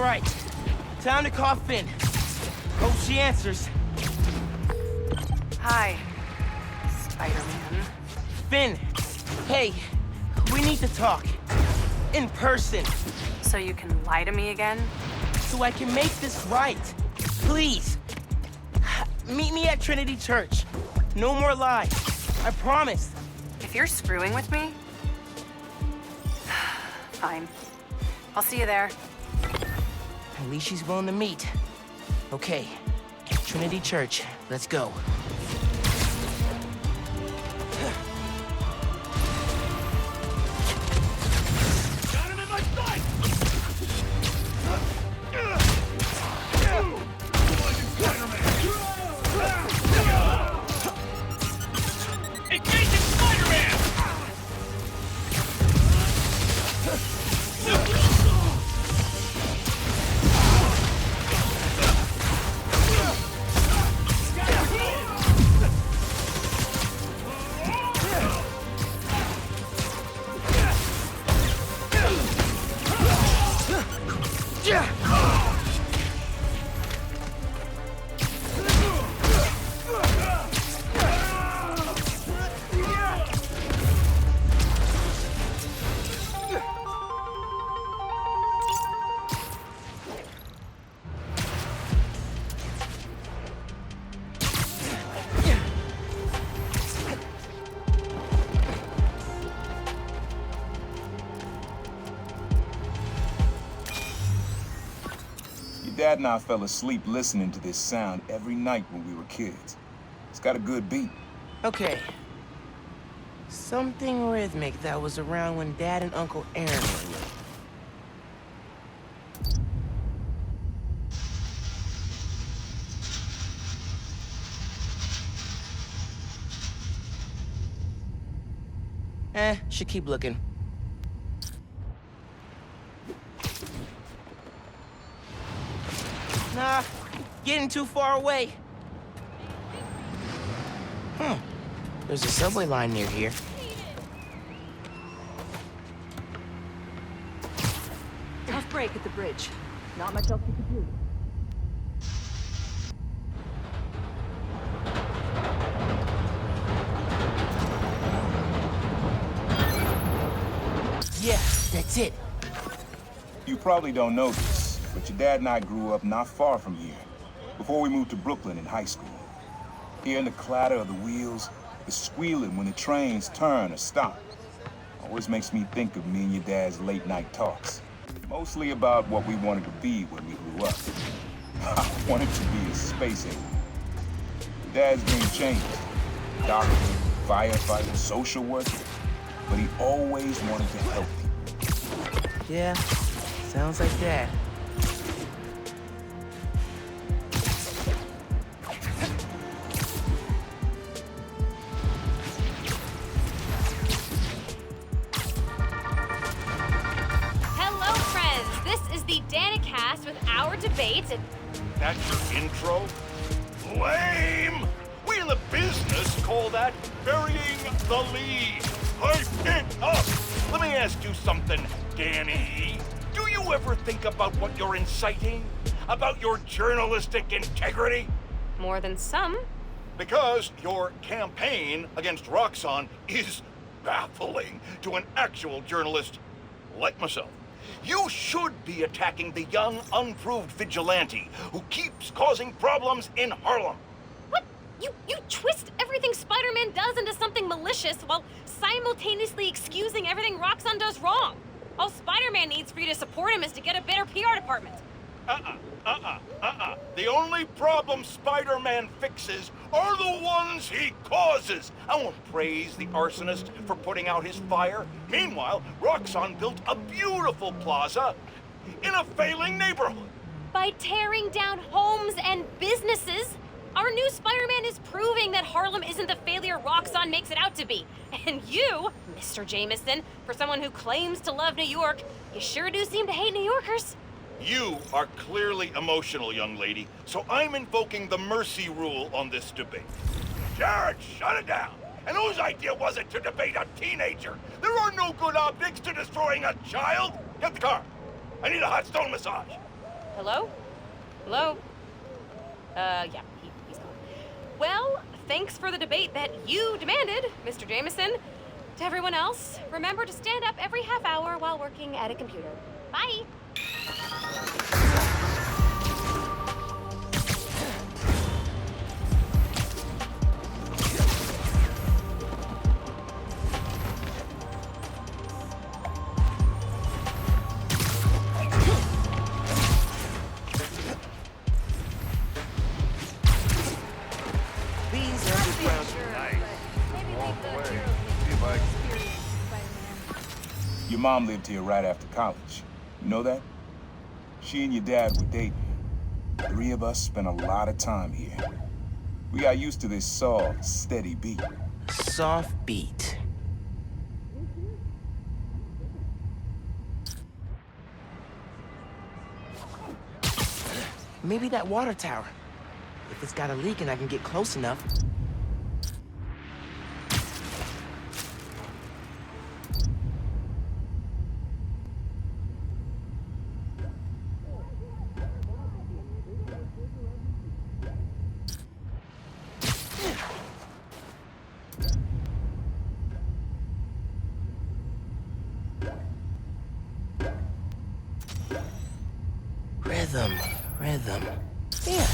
right. Time to call Finn. Hope she answers. Hi, Spider-Man. Finn, hey, we need to talk. In person, So you can lie to me again? so I can make this right. Please. Meet me at Trinity Church. No more lies. I promise. If you're screwing with me... Fine. I'll see you there. At least she's willing to meet. Okay, Trinity Church, let's go. Got him in my sight! Engaging Spider-Man! Dad and I fell asleep listening to this sound every night when we were kids. It's got a good beat. Okay. Something rhythmic that was around when Dad and Uncle Aaron were young. Should keep looking. Nah, getting too far away. There's a subway line near here. Tough break at the bridge. Not much else you could do. Yeah, that's it. You probably don't know this, but your dad and I grew up not far from here, before we moved to Brooklyn in high school. Hearing the clatter of the wheels, the squealing when the trains turn or stop, always makes me think of me and your dad's late night talks. Mostly about what we wanted to be when we grew up. I wanted to be a space alien. Dad's dream changed. Doctor, firefighter, social worker. But he always wanted to help people. Yeah, sounds like that. Hello, friends. This is the Danicast with our debates and... That's your intro? Lame! We in the business call that burying the lead. Hype it up! Let me ask you something, Danny. Do you ever think about what you're inciting? About your journalistic integrity? more than some. Because your campaign against Roxxon is baffling to an actual journalist like myself. You should be attacking the young, unproved vigilante who keeps causing problems in Harlem. What? You twist everything Spider-Man does into something malicious while simultaneously excusing everything Roxxon does wrong. All Spider-Man needs for you to support him is to get a better PR department. The only problem Spider-Man fixes are the ones he causes. I won't praise the arsonist for putting out his fire. Meanwhile, Roxxon built a beautiful plaza in a failing neighborhood. By tearing down homes and businesses, our new Spider-Man is proving that Harlem isn't the failure Roxxon makes it out to be. And you, Mr. Jameson, for someone who claims to love New York, you sure do seem to hate New Yorkers. You are clearly emotional, young lady, so I'm invoking the mercy rule on this debate. Jared, shut it down. And whose idea was it to debate a teenager? There are no good optics to destroying a child. Get the car. I need a hot stone massage. Hello? Hello? Yeah, he's gone. Well, thanks for the debate that you demanded, Mr. Jameson. To everyone else, remember to stand up every half hour while working at a computer. Bye! These underground. Your mom lived here right after college. You know that? She and your dad were dating. 3 of us spent a lot of time here. We got used to this soft, steady beat. Soft beat. Maybe that water tower. If it's got a leak and I can get close enough. Rhythm. Yeah,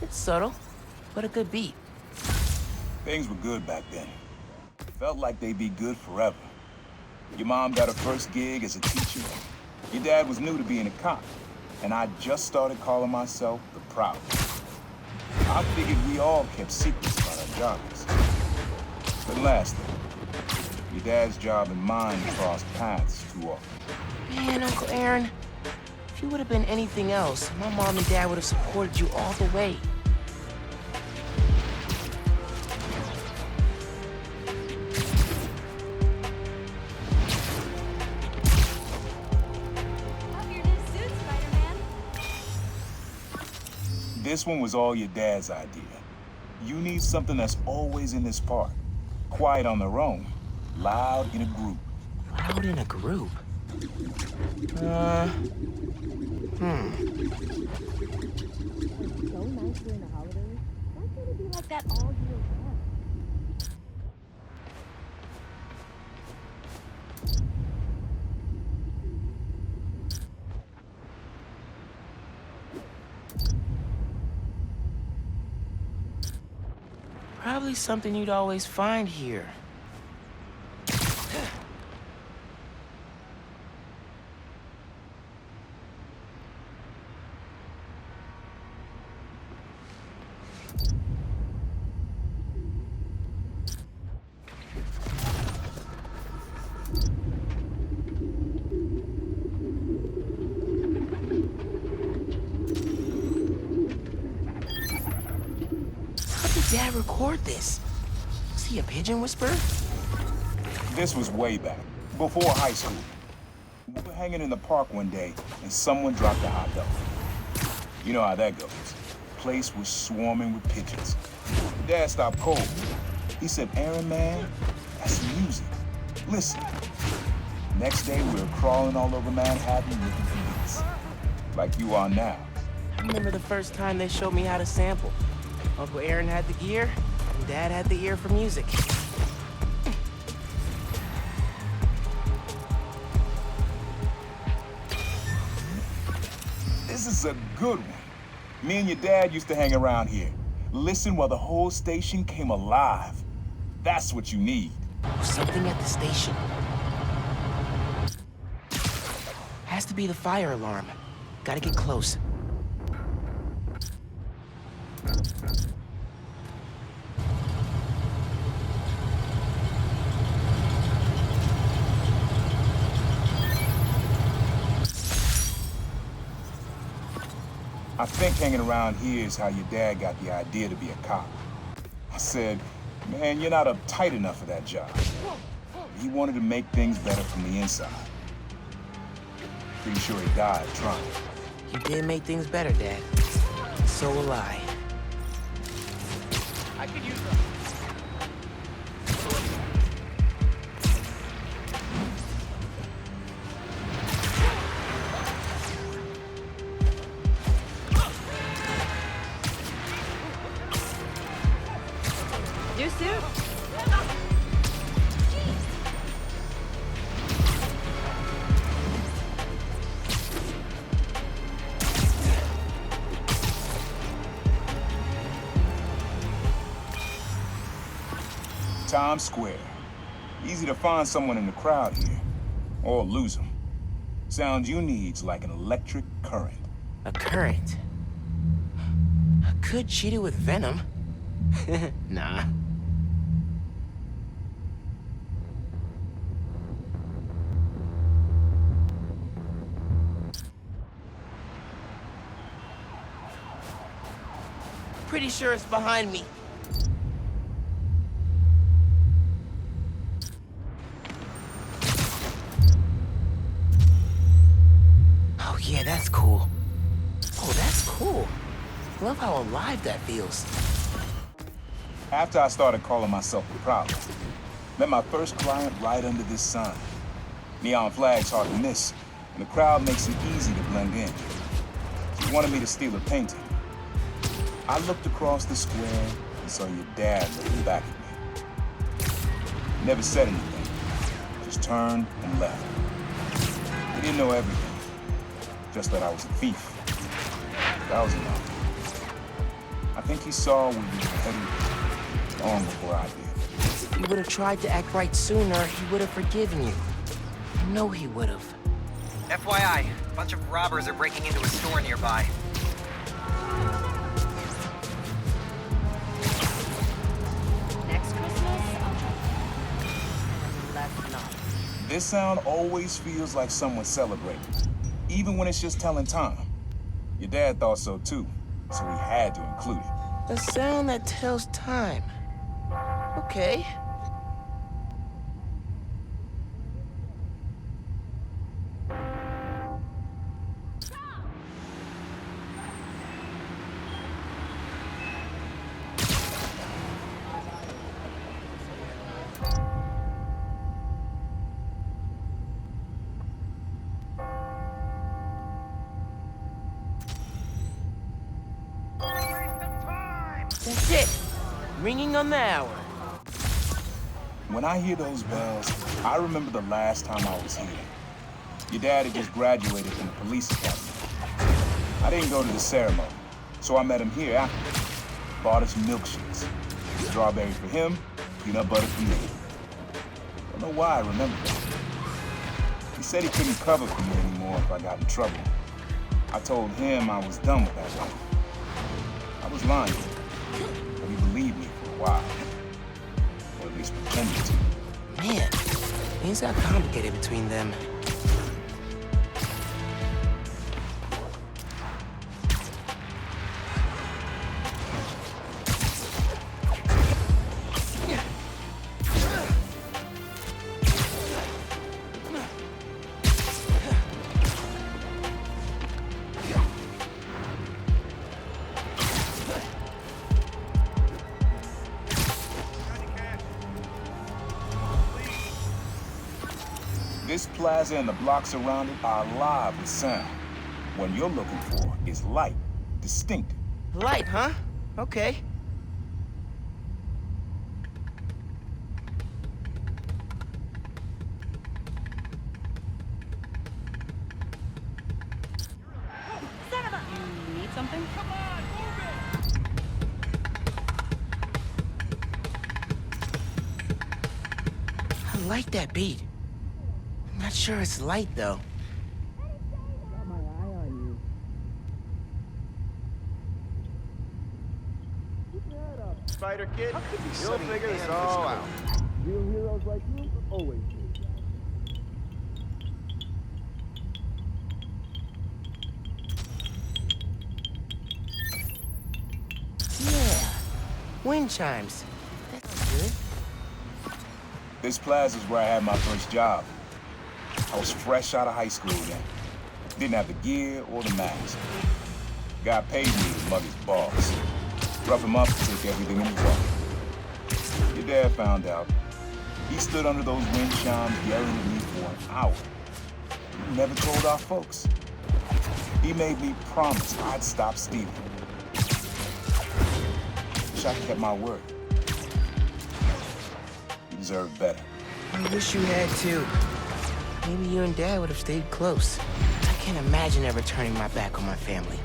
it's subtle, but a good beat. Things were good back then. Felt like they'd be good forever. Your mom got her first gig as a teacher. Your dad was new to being a cop, and I just started calling myself the Proud. I figured we all kept secrets about our jobs. But lastly, your dad's job and mine crossed paths too often. Man, Uncle Aaron, if you would have been anything else, my mom and dad would have supported you all the way. Love your new suit, Spider-Man. This one was all your dad's idea. You need something that's always in this park. Quiet on their own, loud in a group. Loud in a group? So nice during the holidays. Why can't it be like that all year round? Probably something you'd always find here. Dad record this? Was he a pigeon whisperer? This was way back, before high school. We were hanging in the park one day, and someone dropped a hot dog. You know how that goes. Place was swarming with pigeons. Dad stopped cold. He said, "Aaron, man, that's music. Listen." Next day, we were crawling all over Manhattan looking for beats. Like you are now. I remember the first time they showed me how to sample. Uncle Aaron had the gear, and Dad had the ear for music. This is a good one. Me and your dad used to hang around here. Listen while the whole station came alive. That's what you need. Something at the station. Has to be the fire alarm. Gotta get close. I think hanging around here is how your dad got the idea to be a cop. I said, "Man, you're not uptight enough for that job." He wanted to make things better from the inside. Pretty sure he died trying. You did make things better, Dad. So will I. I could use Times Square. Easy to find someone in the crowd here, or lose them. Sound you need's like an electric current. A current? I could cheat it with venom. Nah. Pretty sure it's behind me. Oh yeah, that's cool. Oh, that's cool. Love how alive that feels. After I started calling myself the Prowler, met my first client right under this sign. Neon flags hard to miss, and the crowd makes it easy to blend in. She wanted me to steal her painting. I looked across the square and saw your dad looking back at me. Never said anything, just turned and left. He didn't know everything, just that I was a thief. That was enough. I think he saw where we were headed long before I did. If you would have tried to act right sooner, he would have forgiven you. I know he would have. FYI, a bunch of robbers are breaking into a store nearby. Next Christmas, I'll try. And let's not. This sound always feels like someone's celebrating, even when it's just telling time. Your dad thought so too, so we had to include it. A sound that tells time. Okay. That's it. Ringing on the hour. When I hear those bells, I remember the last time I was here. Your dad had just graduated from the police academy. I didn't go to the ceremony, so I met him here after. Bought us milkshakes. Strawberry for him, peanut butter for me. Don't know why I remember that. He said he couldn't cover for me anymore if I got in trouble. I told him I was done with that life. I was lying, but he believed me for a while. Or at least pretended to. Man, things got complicated between them. This plaza and the blocks around it are alive with sound. What you're looking for is light, distinct. Light, huh? Okay. You need something? I like that beat. I'm not sure it's light, though. Got my eye on you. Spider Kid, you'll figure this all out. Real heroes like you always do. Yeah. Wind chimes. That's good. This plaza's where I had my first job. I was fresh out of high school then. Didn't have the gear or the mask. Guy paid me to mug his boss. Rough him up and take everything in his pocket. Your dad found out. He stood under those wind chimes yelling at me for an hour. He never told our folks. He made me promise I'd stop stealing. Wish I kept my word. deserve better. I wish you had too. Maybe you and Dad would have stayed close. I can't imagine ever turning my back on my family.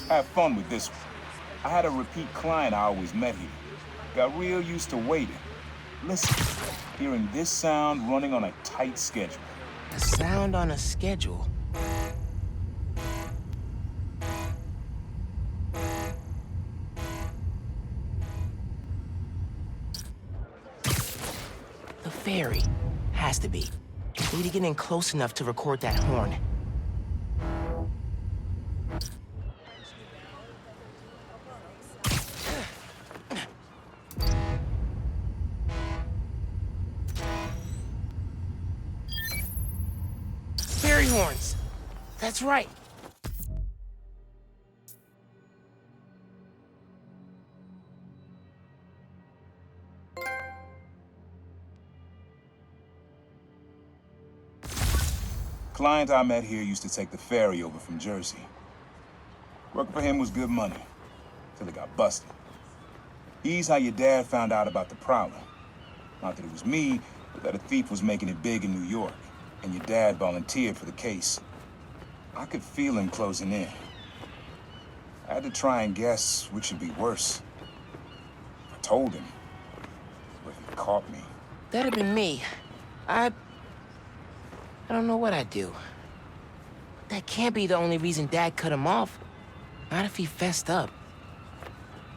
Have fun with this one. I had a repeat client I always met here. Got real used to waiting. Listen, hearing this sound running on a tight schedule. A sound on a schedule. The ferry. Has to be. Need to get in close enough to record that horn. Ferry horns. That's right. Client I met here used to take the ferry over from Jersey. Working for him was good money, till he got busted. He's how your dad found out about the Prowler. Not that it was me, but that a thief was making it big in New York, and your dad volunteered for the case. I could feel him closing in. I had to try and guess which should be worse. I told him, but he caught me. That'd have been me. I don't know what I'd do. That can't be the only reason Dad cut him off. Not if he fessed up.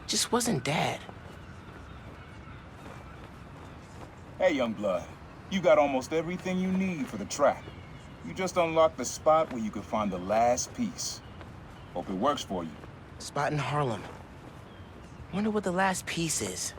Just wasn't Dad. Hey, young blood. You got almost everything you need for the track. You just unlocked the spot where you could find the last piece. Hope it works for you. Spot in Harlem. Wonder what the last piece is.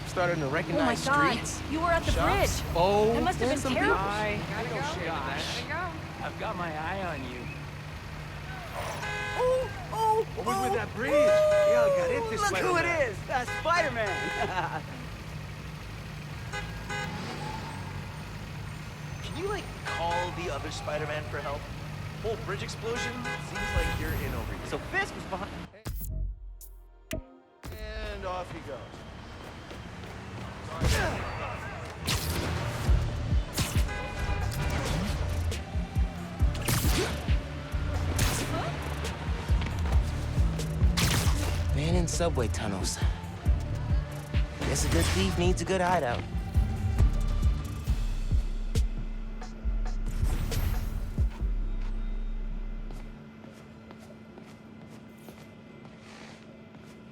Starting to recognize streets. You were at the shops. bridge. Oh, That must have there's been some terrible. I've got my eye on you. Oh, What was with that bridge? Yeah, got it this Look who it is! That's Spider-Man! Can you, like, call the other Spider-Man for help? Whole bridge explosion? Seems like you're in over here. So Fisk was behind... And off he goes. Man in subway tunnels. Guess a good thief needs a good hideout.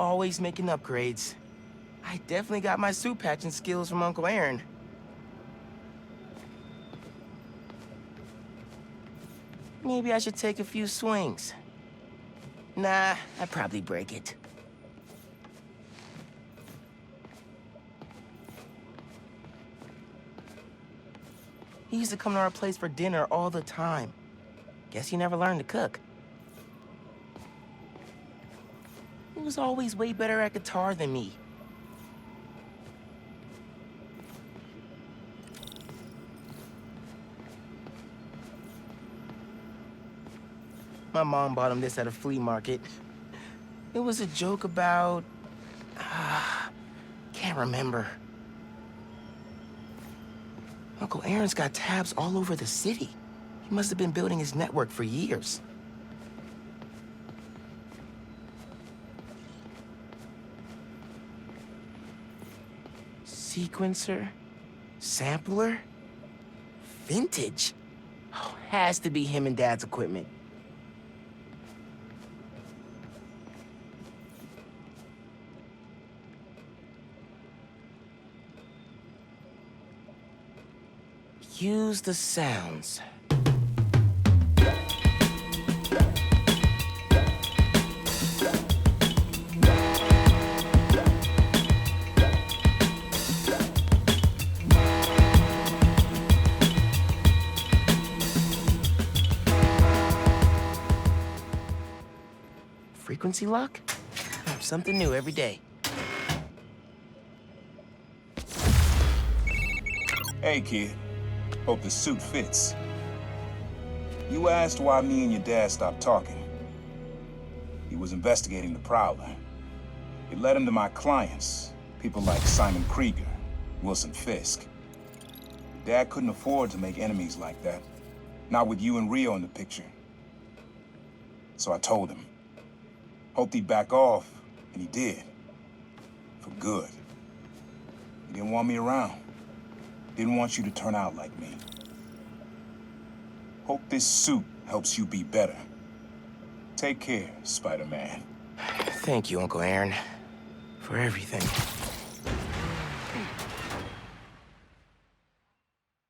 Always making upgrades. I definitely got my suit patching skills from Uncle Aaron. Maybe I should take a few swings. Nah, I'd probably break it. He used to come to our place for dinner all the time. Guess he never learned to cook. He was always way better at guitar than me. My mom bought him this at a flea market. It was a joke about... can't remember. Uncle Aaron's got tabs all over the city. He must have been building his network for years. Sequencer? Sampler? Vintage? Oh, has to be him and Dad's equipment. Use the sounds. Frequency lock? Something new every day. Hey, kid. Hope the suit fits. You asked why me and your dad stopped talking. He was investigating the Prowler. It led him to my clients, people like Simon Krieger, Wilson Fisk. Dad couldn't afford to make enemies like that. Not with you and Rio in the picture. So I told him. Hoped he'd back off, and he did. For good. He didn't want me around. Didn't want you to turn out like me. Hope this suit helps you be better. Take care, Spider-Man. Thank you, Uncle Aaron, for everything.